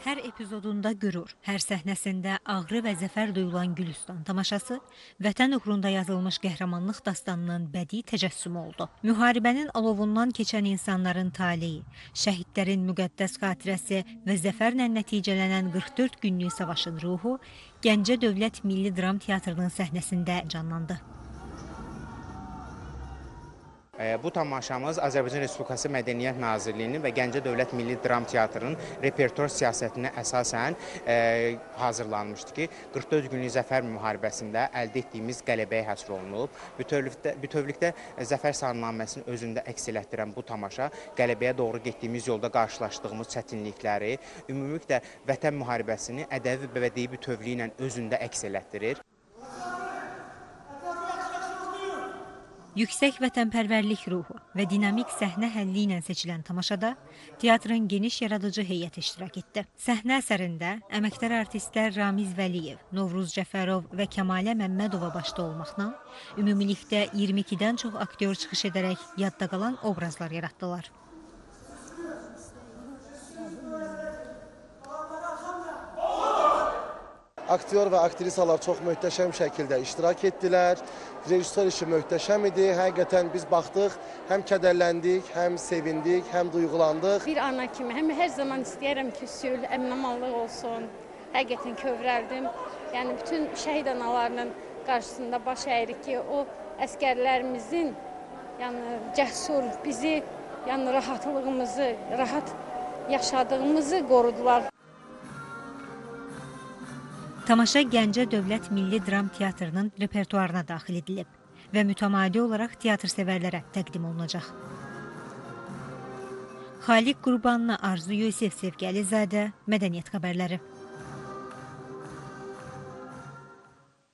Hər epizodunda qürur, hər səhnəsində ağrı və zəfər duyulan Gülüstan tamaşası vətən uğrunda yazılmış qəhrəmanlıq dastanının bədii təcəssümü oldu. Müharibənin alovundan keçən insanların taleyi, şəhidlərin müqəddəs xatirəsi və zəfərlə nəticələnən 44 günlük savaşın ruhu Gəncə Dövlət Milli Dram Teatrının səhnəsində canlandı. Bu tamaşamız Azərbaycan Respublikası Mədəniyyət Nazirliyinin və Gəncə Dövlət Milli Dram Teatrının repertuar siyasətinə əsasən hazırlanmışdı ki, 44 günlük zəfər müharibəsində əldə etdiyimiz qələbəyə həsr olunub. Bütövlükdə zəfər salnaməsini özündə əks elətdirən bu tamaşa qələbəyə doğru getdiyimiz yolda qarşılaşdığımız çətinlikləri, ümumilikdə vətən müharibəsini ədəbi və bədii bütövlüyü ilə özündə əks elətdirir. Yüksək vətənpərvərlik ruhu və dinamik səhnə həlli ilə seçilən tamaşada teatrın geniş yaradıcı heyəti iştirak etdi. Səhnə əsərində əməkdar artistlər Ramiz Vəliyev, Novruz Cəfərov və Kəmalə Məmmədova başda olmaqla ümumilikdə 22-dən çox aktyor çıxış edərək yadda qalan obrazlar yaratdılar. Aktyor və aktrisalar çox möhtəşəm şəkildə iştirak etdilər. Rejissor işi möhtəşəm idi. Həqiqətən biz baxdıq, həm kədərləndik, həm sevindik, həm duyğulandıq. Bir ana kimi həm hər zaman istəyərəm ki, sülh, əmin-amanlıq olsun. Həqiqətən kövrəldim. Yəni bütün şəhid analarının qarşısında baş əyirik ki, o əsgərlərimizin cəsur bizi, rahatlığımızı, rahat yaşadığımızı qorudular. Tamaşa Gəncə Dövlət Milli Dram Teatrının repertuarına daxil edilib və mütəmadi olaraq teatr sevərlərə təqdim olunacaq. Xaliq Qurbanlı, Arzu Yusif, Sevgi Əlizadə, Mədəniyyət xəbərləri.